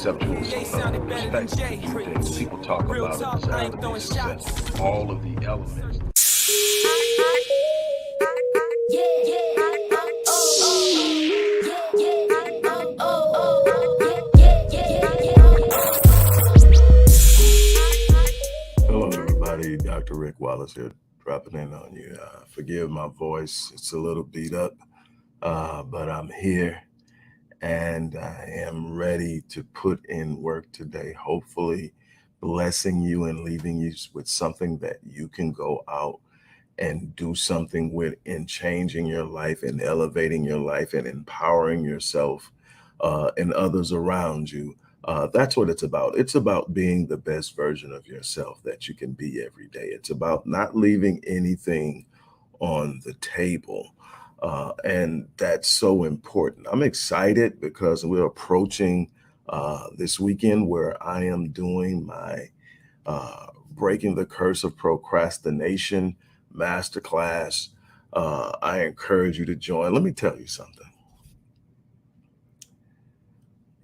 conceptual perspective to view things. People talk about a desire to be successful, all of the elements. Hello, everybody. Dr. Rick Wallace here, dropping in on you. Forgive my voice; it's a little beat up, but I'm here and I am ready to put in work today. Hopefully, blessing you and leaving you with something that you can go out and do something with in changing your life and elevating your life and empowering yourself and others around you. That's what it's about. It's about being the best version of yourself that you can be every day. It's about not leaving anything on the table. And that's so important. I'm excited because we're approaching this weekend where I am doing my Breaking the Curse of Procrastination masterclass. I encourage you to join. Let me tell you something.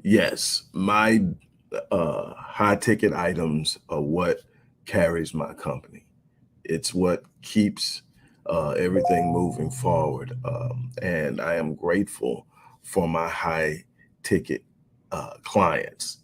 Yes, my high ticket items are what carries my company. It's what keeps everything moving forward. And I am grateful for my high ticket clients.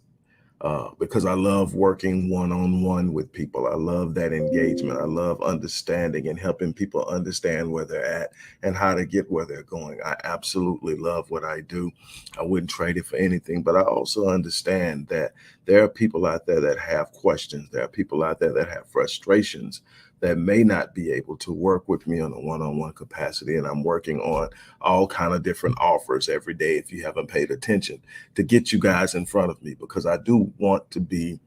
Because I love working one-on-one with people. I love that engagement. I love understanding and helping people understand where they're at and how to get where they're going. I absolutely love what I do. I wouldn't trade it for anything, but I also understand that there are people out there that have questions. There are people out there that have frustrations that may not be able to work with me on a one-on-one capacity. And I'm working on all kind of different offers every day, if you haven't paid attention, to get you guys in front of me, because I do want to be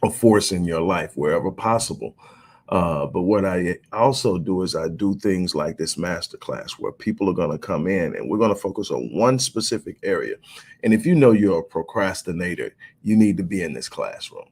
a force in your life wherever possible. But what I also do is I do things like this masterclass where people are going to come in and we're going to focus on one specific area. And if you know you're a procrastinator, you need to be in this classroom.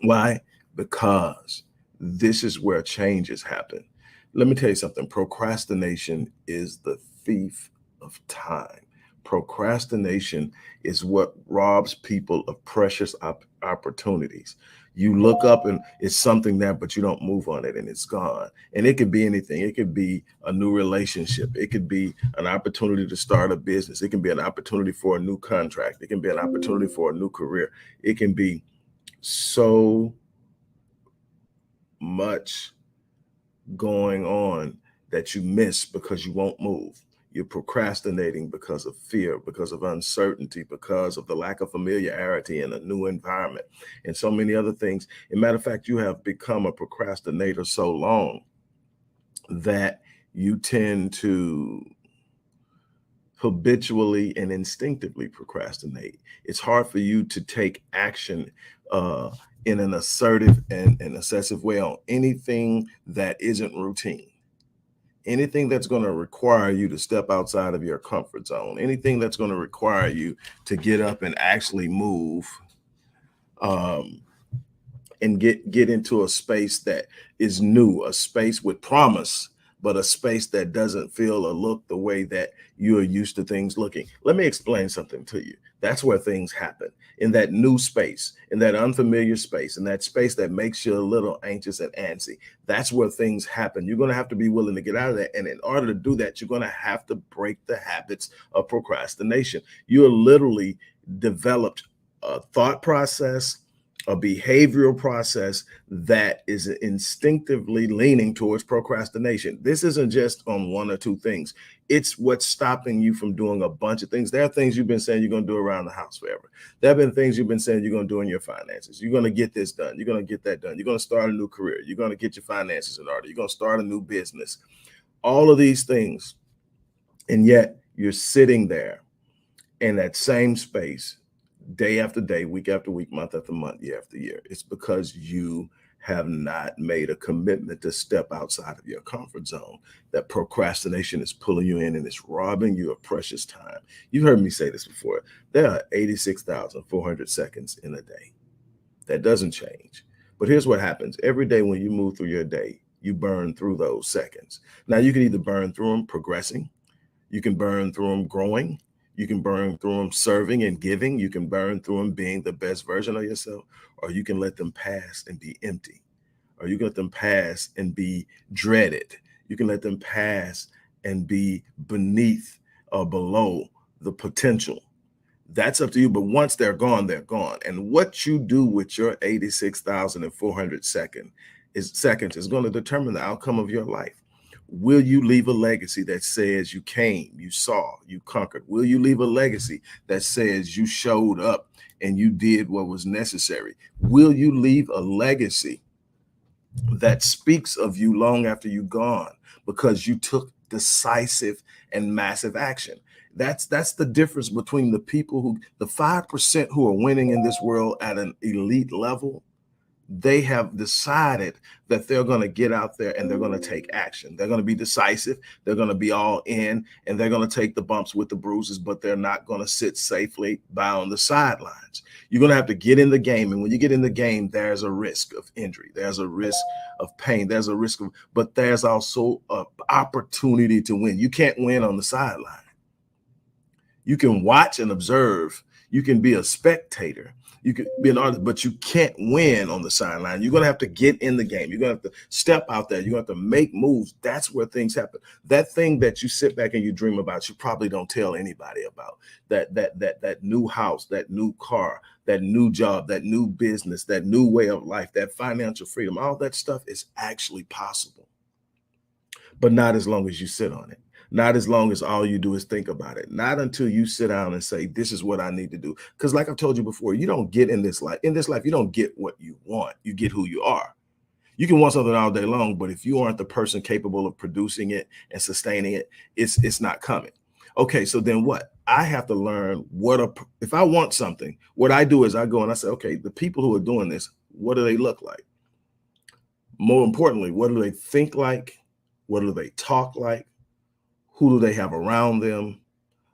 Why? Because this is where changes happen. Let me tell you something. Procrastination is the thief of time. Procrastination is what robs people of precious opportunities. You look up and it's something there, but you don't move on it and it's gone. And it could be anything. It could be a new relationship. It could be an opportunity to start a business. It can be an opportunity for a new contract. It can be an opportunity for a new career. It can be so much going on that you miss because you won't move. You're procrastinating because of fear, because of uncertainty, because of the lack of familiarity in a new environment, and so many other things. As a matter of fact, you have become a procrastinator so long that you tend to habitually and instinctively procrastinate. It's hard for you to take action in an assertive and an excessive way on anything that isn't routine. Anything that's going to require you to step outside of your comfort zone, anything that's going to require you to get up and actually move and get into a space that is new, a space with promise, but a space that doesn't feel or look the way that you are used to things looking. Let me explain something to you. That's where things happen, in that new space, in that unfamiliar space, in that space that makes you a little anxious and antsy. That's where things happen. You're going to have to be willing to get out of that. And in order to do that, you're going to have to break the habits of procrastination. You are literally developed a thought process, a behavioral process that is instinctively leaning towards procrastination. This isn't just on one or two things. It's what's stopping you from doing a bunch of things. There are things you've been saying you're going to do around the house forever. There have been things you've been saying you're going to do in your finances. You're going to get this done. You're going to get that done. You're going to start a new career. You're going to get your finances in order. You're going to start a new business. All of these things. And yet you're sitting there in that same space, day after day, week after week, month after month, year after year. It's because you have not made a commitment to step outside of your comfort zone. That procrastination is pulling you in and it's robbing you of precious time. You've heard me say this before. There are 86,400 seconds in a day. That doesn't change. But here's what happens. Every day when you move through your day, you burn through those seconds. Now, you can either burn through them progressing. You can burn through them growing. You can burn through them serving and giving. You can burn through them being the best version of yourself, or you can let them pass and be empty, or you can let them pass and be dreaded. You can let them pass and be beneath or below the potential. That's up to you. But once they're gone, they're gone. And what you do with your 86,400 seconds is going to determine the outcome of your life. Will you leave a legacy that says you came, you saw, you conquered? Will you leave a legacy that says you showed up and you did what was necessary? Will you leave a legacy that speaks of you long after you're gone because you took decisive and massive action? That's the difference between the people who, the 5% who are winning in this world at an elite level. They have decided that they're going to get out there and they're going to take action. They're going to be decisive. They're going to be all in, and they're going to take the bumps with the bruises, but they're not going to sit safely by on the sidelines. You're going to have to get in the game. And when you get in the game, there's a risk of injury. There's a risk of pain. There's a risk of, but there's also an opportunity to win. You can't win on the sideline. You can watch and observe. You can be a spectator. You can be an artist, but you can't win on the sideline. You're going to have to get in the game. You're going to have to step out there. You're going to have to make moves. That's where things happen. That thing that you sit back and you dream about, you probably don't tell anybody about. That new house, that new car, that new job, that new business, that new way of life, that financial freedom, all that stuff is actually possible. But not as long as you sit on it. Not as long as all you do is think about it. Not until you sit down and say, this is what I need to do. Because like I've told you before, you don't get in this life. In this life, you don't get what you want. You get who you are. You can want something all day long, but if you aren't the person capable of producing it and sustaining it, it's not coming. Okay, so then what? I have to learn if I want something, what I do is I go and I say, okay, the people who are doing this, what do they look like? More importantly, what do they think like? What do they talk like? Who do they have around them?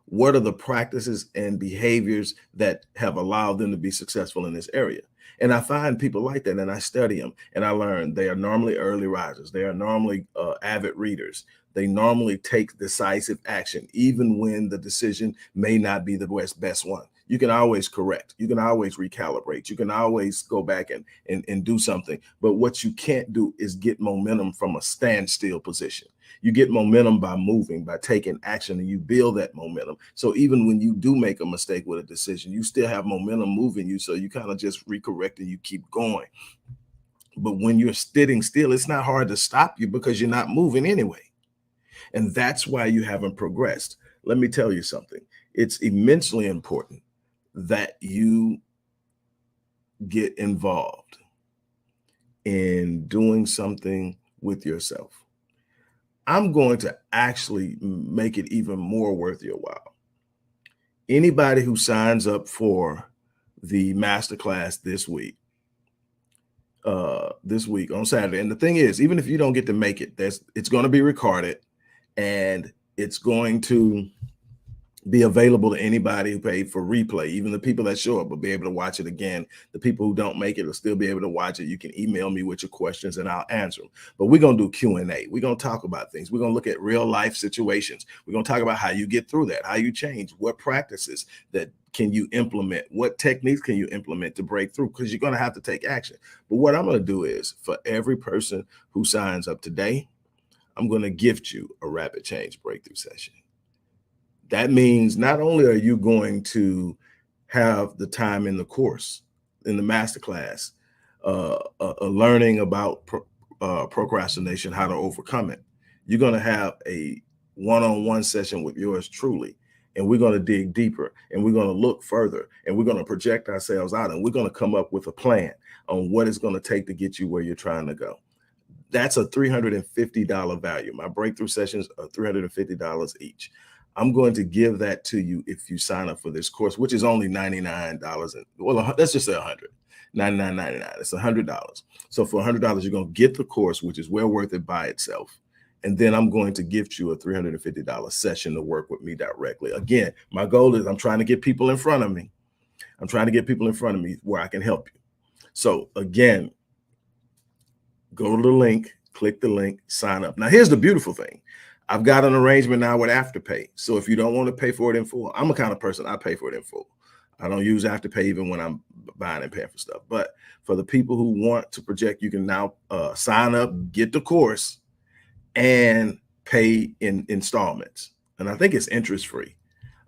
What are the practices and behaviors that have allowed them to be successful in this area? And I find people like that, and I study them, and I learn they are normally early risers. They are normally avid readers. They normally take decisive action, even when the decision may not be the best one. You can always correct. You can always recalibrate. You can always go back and do something. But what you can't do is get momentum from a standstill position. You get momentum by moving, by taking action, and you build that momentum. So even when you do make a mistake with a decision, you still have momentum moving you. So you kind of just recorrect and you keep going. But when you're sitting still, it's not hard to stop you because you're not moving anyway. And that's why you haven't progressed. Let me tell you something. It's immensely important that you get involved in doing something with yourself. I'm going to actually make it even more worth your while. Anybody who signs up for the masterclass this week on Saturday, and the thing is, even if you don't get to make it, it's going to be recorded, and it's going to be available to anybody who paid for replay. Even the people that show up will be able to watch it again. The people who don't make it will still be able to watch it. You can email me with your questions and I'll answer them. But we're going to do Q&A. We're going to talk about things. We're going to look at real life situations. We're going to talk about how you get through that, how you change, what practices that can you implement, what techniques can you implement to break through, because you're going to have to take action. But what I'm going to do is, for every person who signs up today, I'm going to gift you a rapid change breakthrough session. That means not only are you going to have the time in the course, in the masterclass, learning about procrastination, how to overcome it, you're going to have a one-on-one session with yours truly. And we're going to dig deeper, and we're going to look further, and we're going to project ourselves out, and we're going to come up with a plan on what it's going to take to get you where you're trying to go. That's a $350 value. My breakthrough sessions are $350 each. I'm going to give that to you if you sign up for this course, which is only $99. Well, let's just say $100. $99.99. It's $100. So for $100, you're going to get the course, which is well worth it by itself. And then I'm going to gift you a $350 session to work with me directly. Again, my goal is I'm trying to get people in front of me. I'm trying to get people in front of me where I can help you. So again, go to the link, click the link, sign up. Now, here's the beautiful thing. I've got an arrangement now with Afterpay. So if you don't want to pay for it in full, I'm the kind of person I pay for it in full. I don't use Afterpay even when I'm buying and paying for stuff. But for the people who want to project, you can now sign up, get the course, and pay in installments. And I think it's interest free.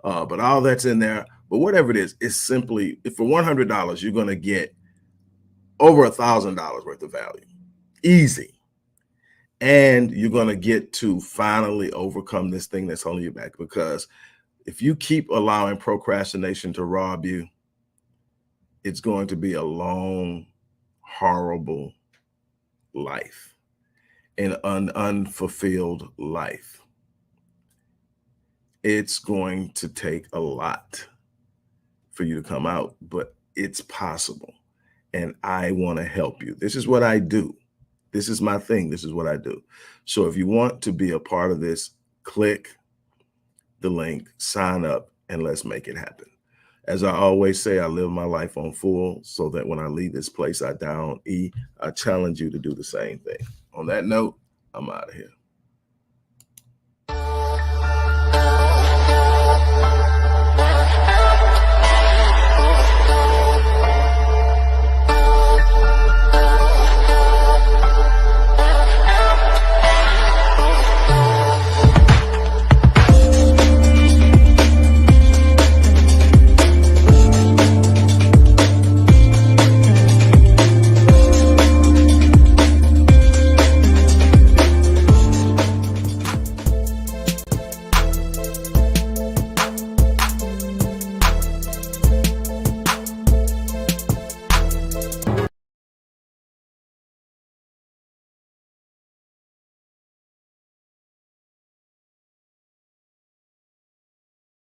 But all that's in there. But whatever it is, it's simply, if for $100, you're going to get over $1,000 worth of value. Easy. And you're going to get to finally overcome this thing that's holding you back. Because if you keep allowing procrastination to rob you, it's going to be a long, horrible life, an unfulfilled life. It's going to take a lot for you to come out, but it's possible. And I want to help you. This is what I do. This is my thing. This is what I do. So if you want to be a part of this, click the link, sign up, and let's make it happen. As I always say, I live my life on full so that when I leave this place, I down E. I challenge you to do the same thing. On that note, I'm out of here.